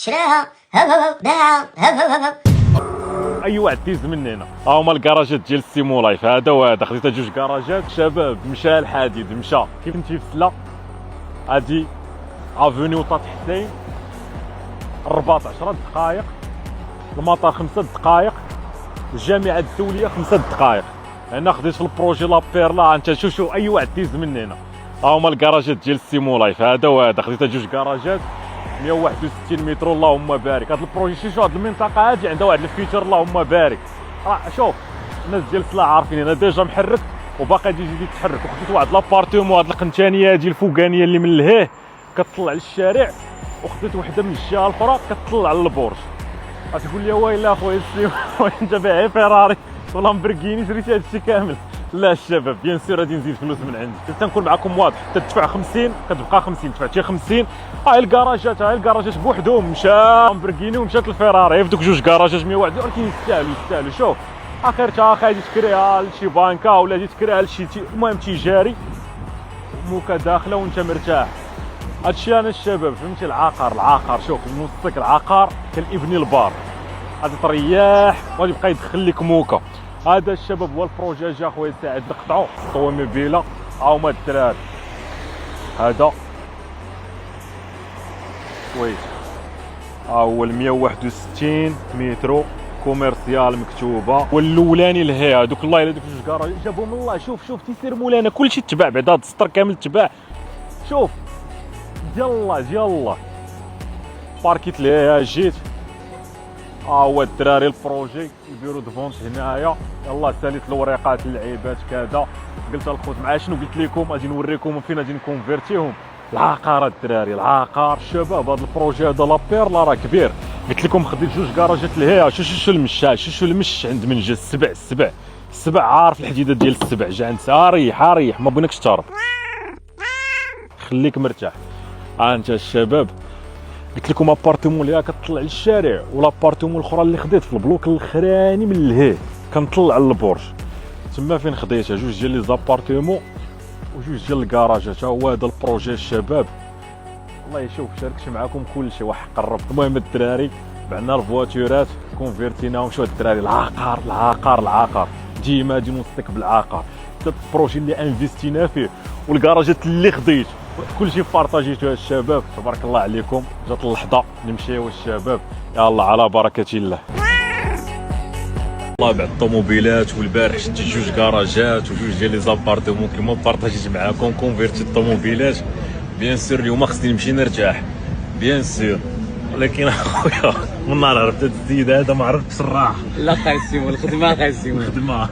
شراها هب هب باعها هب. اي واحد ديز من هنا ها هما الكراجات ديال السيمو لايف. هذا وهذا خديت جوج كراجات شباب. مشى الحديد مشى كيف كنتي في السلا. هادي افونيو طاط حسين 14 دقائق، المطار 5 دقائق، الجامعه الدوليه 5 دقائق. انا خديت في البروجي لابيرلا. انت شوف اي واحد ديز من هنا ها هما الكراجات ديال السيمو لايف. هذا وهذا خديت جوج كراجات 161 متر. اللهم بارك. هذا البروجي شوف هذه المنطقه هذه عندها واحد الفيتشر اللهم بارك. شوف الناس ديال السلا عارفين انا ديجا محرك وباقي يجي يتحرك. وخديت واحد لابارتومون هاد القنتانيه هادي الفوقانيه اللي من لهيه كتطلع للشارع، وخديت وحده من الجهه الاخرى كتطلع للبرج. غتقول لي ويلي اخويا السيم انت بايع فيراري ولا لامبرغيني شريتي هادشي كامل؟ لا الشباب بيان سور غادي نزيد فلوس من عندي. تنكون معكم واضح. تدفع 50 كتبقى 50، دفعتي 50 هاي الكراجات. هاي الكراجات بوحدهم مشى لامبرغيني ومشات الفيراري في دوك جوج كراجات 101 ولكن يستاهلوا. شوف اخرتها غادي تكريها لشي بانكا ولا غادي تكريها لشي المهم تيجاري موكا داخله وانت مرتاح. هادشي انا الشباب فهمتي. العقار شوف نوصيك العقار كالابن البار. غادي ترياح وغادي يبقى يدخل لك موكا. هذا الشباب هو البروجي جا خويا سعد نقطعو الطوموبيله. ها هما الدراري. هذا كويس ها هو 161 مترو كوميرسيال مكتوبه. والاولاني لهي هذوك الله الا دوك جوج كراج جابهم الله. شوف تيسير مولانا كلشي تباع بعدا هاد السطر كامل تباع. شوف ديال الله باركيت ليها جيت. ها هو الدراري البروجي البيرو دو فونت هنايا. يلاه ساليت الوريقات اللعيبات كذا. قلت الخوت مع شنو قلت لكم غادي نوريكم فين غادي نكونفيرتيهم. العقار الدراري العقار الشباب. هذا البروجي هذا لابيرلا راه كبير. قلت لكم خديت جوج كراجات لهيا. شو المشى شو المش عند من جا السبع عارف الحديده ديال السبع جا عند ريح ما بغيناكش تهرب خليك مرتاح. انت الشباب قلت لكم ابارتمون اللي كتطلع للشارع والابارتمون الاخرى اللي خديت في البلوك الاخراني من لهيه كنطلع للبرج تما فين خديتها. جوج ديال لي زابارتمون وجوج ديال الكراجات. ها هو هذا البروجي الشباب. الله يشوف شاركت معكم كلشي واحد قرب. المهم الدراري بعنا الفواتورات كونفيرتيناهم. شوف الدراري العقار ديما غادي نوصيك بالعقار. حتى البروجي اللي انفستينا فيه والكراجات اللي خديت كلشي بارطاجيتو الشباب. تبارك الله عليكم. جات اللحظه نمشيو الشباب. يلا على بركه الله. الله بعد الطوموبيلات والبارح شدت جوج كراجات وجوج ديال لي زابارتمون كيما بارطاجيت معاكم كونفيرتي الطوموبيلات. بيان سور اليوم خصني نمشي نرتاح بيان سور. ولكن اخويا من نهار عرفت هاد الزيد هذا ما عرفتش الصراحه. لا خايسيمو الخدمه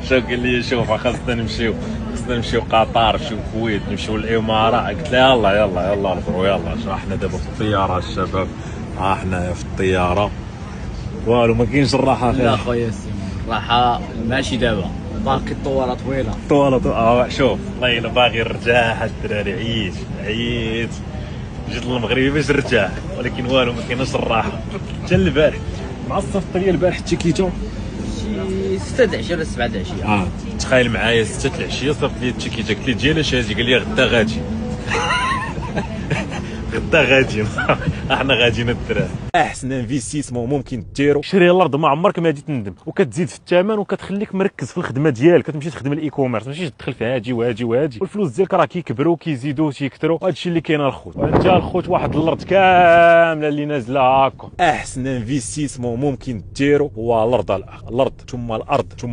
شو قال لي شوف خاصنا نمشيو قطر نمشيو الكويت نمشيو الامارات. قلت له يلا نضربوا يلا. شو حنا دابا في الطياره الشباب. حنا في الطياره والو ما كاينش الراحه. لا خويا سيمو الراحه ماشي دابا باقي الطوالة طويله. شوف والله الا باغي نرتاح الدراري. عييت جيت للمغرب باش نرتاح ولكن والو ما كايناش الراحه. حتى البارح مع الصفطريه البارح التيكيتو شي 6 د العشيه ولا 7 د العشيه. تخيل معايا 6 د العشيه صافت لي التيكيتا. قلت ليه ديالاش هادي؟ قال لي غدا غادي غدا غادي احنا غاديين الدراري. احسن انفيستيسمون ممكن ديرو شري الارض ما عمرك ما غادي تندم وكتزيد في الثمن وكتخليك مركز في الخدمه ديالك. كتمشي تخدم الاي كوميرس ماشي تدخل في هادي والفلوس ديالك راه كيكبروا كيزيدوا تيكثروا. هادشي اللي كاين الخوت. وانت الخوت واحد الارض كامله اللي نازله هكا. احسن انفيستيسمون ممكن ديرو هو الارض ثم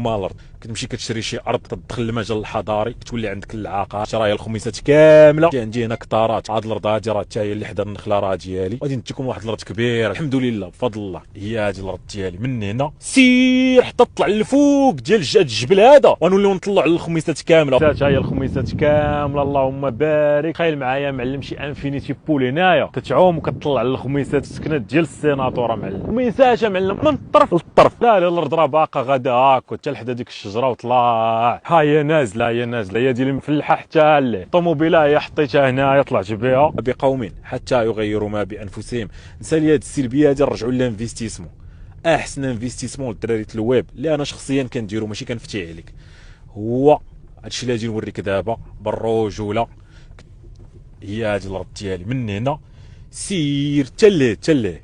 الارض. كتمشي كتشري شي ارض تدخل المجال الحضاري كتولي عندك العقار. شرايا الخميسات كامله. عندي هنا كطارات. هاد الارض هادي راه حتى هي اللي حدا النخله راه ديالي. غادي نديكم واحد الارض كبيره الحمد لله بفضل الله. هي هادي الارض ديالي. من هنا سير حتى تطلع للفوق ديال الجبل هذا ونوليو نطلعوا الخميسات كامله. حتى هي الخميسات كامله اللهم بارك. تخيل معايا معلم شي انفينيتي بول هنايا كتعوم وكتطلع للخميسات السكنات ديال السيناتور معلم. خميسات معلم من الطرف للطرف. لا الارض راه باقا غادا هاكا حتى لحدا ديك الشجره وطلع. ها هي نازله هي ديال المفلحه حتى اللي الطوموبيله هي حطيتها هنايا طلعت بها. بقوم حتى يغيروا ما بانفسهم. نسالي هاد السلبيه هادي نرجعوا للانفستيسمون. احسن انفستيسمون الدراري الويب اللي انا شخصيا كنديرو ماشي كنفتي عليك هو هادشي اللي غادي نوريك دابا بالرجوله. هي هادي الارض ديالي. من هنا سير تليه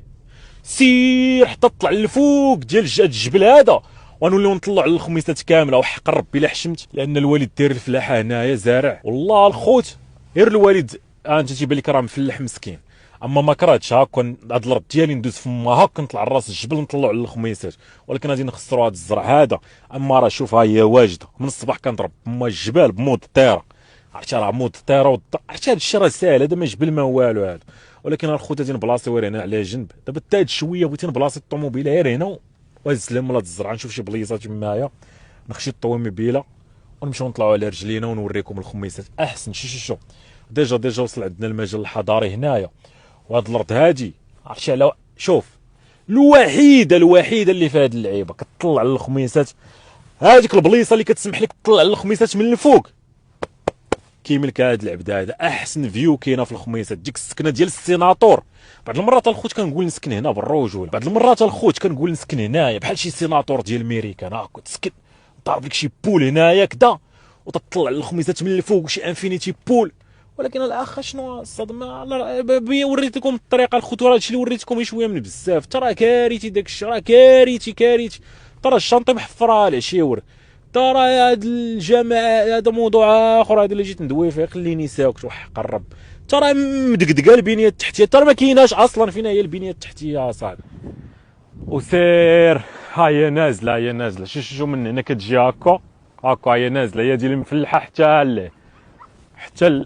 سير حتى طلع للفوق ديال هاد الجبل هذا، ونوليو نطلعوا على الخميسات كامله. وحق ربي الا حشمت، لان الوالد داير الفلاحه هنايا زارع. والله الخوت غير الوالد انت تيبان لك راه مفلح مسكين، اما ما كرهتش هاكا هاد الارض ديالي ندوز فما هاكا نطلع لراس الجبل نطلعوا على الخميسات، ولكن غادي نخسروا هاد الزرع هذا. اما راه شوف ها هي واجده من الصباح كنضرب بما الجبال بمود الطيره. عرفتي راه مود الطيره عرفتي هاد الشيء راه ساهل، هذا ما جبل ما والو هذا. ولكن الخوت غادي نبلاصيو غير هنا على جنب. دابا حتى هاد شويه بغيتي نبلاصي الطوموبيله غير هنا وهز لهم هاد الزرعه، نشوف شي بليصه تمايا نخشي الطوموبيله ونمشيو نطلعوا على رجلينا ونوريكم الخميسات احسن. شو ديجا وصل عندنا المجال الحضاري هنايا. وهاد الارض هادي عرفتي على شوف الوحيده اللي في هاد اللعيبه كتطلع على الخميسات. هذيك البليصه اللي كتسمح لك تطلع على الخميسات من الفوق كيملك هاد العبد هذا. احسن فيو كاينه في الخميسات، ديك السكنه ديال السيناتور. بعض المرات الخوت كنقول نسكن هنا بالرجوله، بعض المرات الخوت كنقول نسكن هنايا بحال شي سيناتور ديال ميريكان هاكا تسكن ضارب لك شي بول هنايا كدا وتطلع على الخميسات من الفوق شي انفينيتي بول. ولكن الاخ شنو الصدمه، وريتكم الطريقه الخوت، راه هادشي اللي وريتكم شويه من بزاف. ترى كارثي داك الشيء، راه كارثي. ترى الشنطه محفره العشيور. ترى هاد الجماعه هذا موضوع اخر، هذا اللي جيت ندوي فيه خليني ساكت وحق الرب. ترى مدقدقه البنيه التحتيه، ترى ما كايناش اصلا. فينا هي البنيه التحتيه اصاحبي؟ وسير ها هي نازله. شو من هنا كتجي هكا هي نازله، هي ديال المفلحه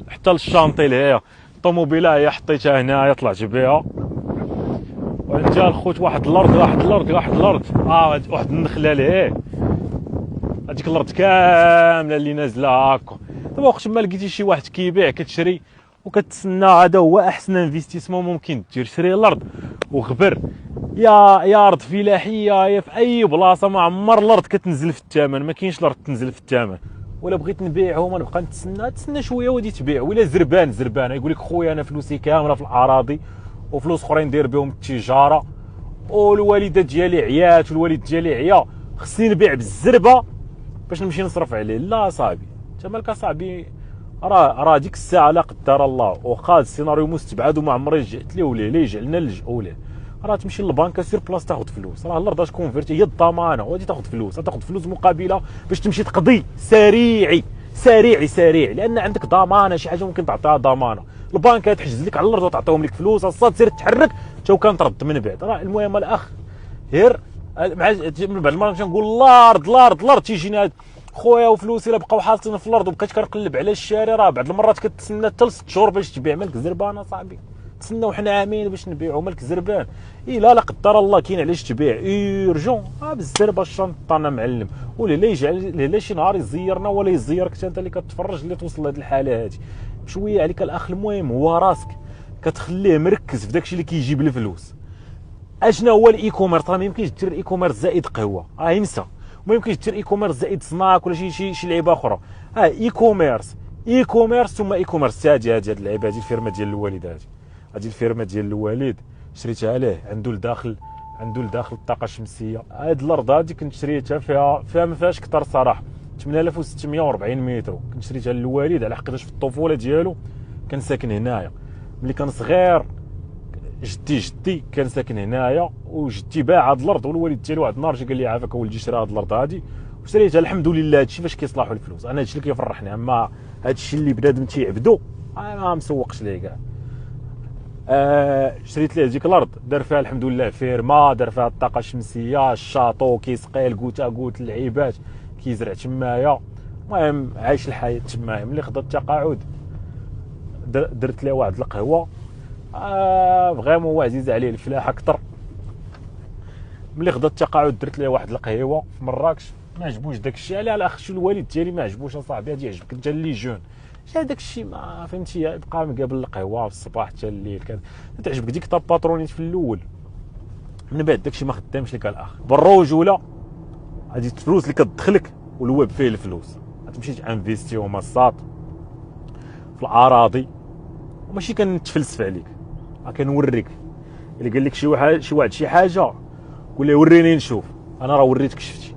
حتى الشانطي اللي هي الطوموبيله هي حطيتها هنايا طلعت بها. وانت الخوت واحد الارض واحد النخله ليه هذيك الارض كامله اللي نازله هكا. دابا وقت ما لقيتي شي واحد كيبيع كتشري وكتسنى، هذا هو احسن انفستيسمون ممكن دير. شري الارض وغبر يا ارض فلاحيه يا في اي بلاصه، ما عمر الارض كتنزل في الثمن. ما كاينش الارض تنزل في الثمن. ولا بغيت نبيعهم نبقى نتسنى شويه ودي تبيع. ولا زربان يقول لك خويا انا فلوسي كامله في الاراضي وفلوس اخرين ندير بهم التجاره، والوالده ديالي عيات والوالد ديالي عيا، خصني نبيع بالزربه باش نمشي نصرف عليه. لا صاحبي انت مالك صاحبي، راه ديك الساعه لا قدر الله وقاد السيناريو مستبعد وما عمري لجأت ليه ولا ليه جعلنا نلجؤوا ليه، راه تمشي للبنكه سير بلاص تاخذ فلوس. راه الارض كونفيرتي هي الضمانه، وغادي تاخذ فلوس مقابله باش تمشي تقضي سريعي، لان عندك ضمانه. شي حاجه ممكن تعطيها ضمانه، البنكه تحجز لك على الارض وتعطيهم لك فلوس اصلا تسير تحرك حتى وكان ترد من بعد. راه المهم الاخ غير مع من بعد المره نقول الارض تيجينا خويا وفلوسي الا بقاو حاطين في الارض وبقيت كنقلب على الشارع. راه بعض المرات كتسنى حتى 6 شهور باش تبيع. مالك زربان صاحبي، تسناو حنا عامين باش نبيعوا. مالك زربان لا قدر الله كاين علاش تبيع اورجون بالزربه الشنطه انا معلم. ولا لا شي نهار يزيرنا ولا يزيرك انت اللي كتفرج اللي توصل لهاد الحاله هادي بشويه عليك. الاخ المهم هو راسك كتخليه مركز في داكشي اللي كيجيب الفلوس. اشنا هو الاي كوميرس؟ راه ما يمكنش دير اي كوميرس زائد قهوه، ينسى. ما يمكنش دير اي كوميرس زائد سناك ولا شي لعيبه اخرى. اي كوميرس ثم اي كوميرس. هاد اللعيبه هادي الفيرما ديال الوالد، هادي الفيرما ديال الوالد شريتها ليه عنده لداخل الطاقه الشمسيه. هاد الارض هادي كنت شريتها فيها ما فيهاش كثر صراحه، 8640 متر. كنت شريتها للوالد على حقاش في الطفوله ديالو كان ساكن هنايا. ملي كان صغير جدي كان ساكن هنايا، وجدي باع هاد الارض، والوالد ديالو واحد النهار جا قال لي عافاك ولدي شرا هاد الارض هادي وشريتها. الحمد لله هادشي فاش كيصلحوا الفلوس. انا هادشي اللي كيفرحني. اما هادشي اللي بنادم تيعبدو ما مسوقش ليه كاع. شريت ليه ديك الارض، دار فيها الحمد لله فيرما، دار فيها الطاقه الشمسيه، الشاطو كيسقي الكوتا اللعيبات، كيزرع تمايا. المهم عايش الحياه تمايا. ملي خدا التقاعد درت ليه واحد القهوه. فريمون هو عزيز عليه الفلاحه اكثر. ملي خدا التقاعد درت ليه واحد القهيوه في مراكش. ما عجبوش داك الشيء. على الاخ شو الوالد ديالي ما عجبوش اصاحبي. غادي يعجبك انت اللي جون جا داك الشيء ما فهمتي. يبقى مقابل القهوه في الصباح حتى الليل كان تعجبك ديك الباترونيت في الاول. من بعد داك الشيء ما خدامش لك الاخ. بالرجوله هذه الفلوس اللي كتدخلك والواب فيه الفلوس. غتمشي تانفيستي ومصات في الاراضي وماشي كنتفلسف عليك. كنوريك اللي قال لك شي واحد شي حاجه قول له وريني نشوف. انا راه وريتك شفتي.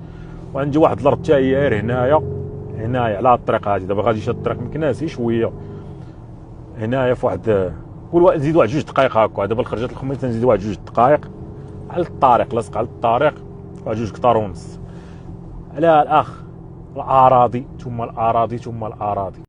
وعندي واحد الارض حتى هي غير هنايا على الطريق هذه. دابا غادي شاد الطريق مكناسي شويه هنايا في واحد قول نزيد واحد 2 دقائق هكا. دابا الخرجات الخميس نزيد واحد 2 دقائق على الطريق، لصق على الطريق، واحد 2 كتار ونص على الاخ. الاراضي ثم الاراضي ثم الاراضي.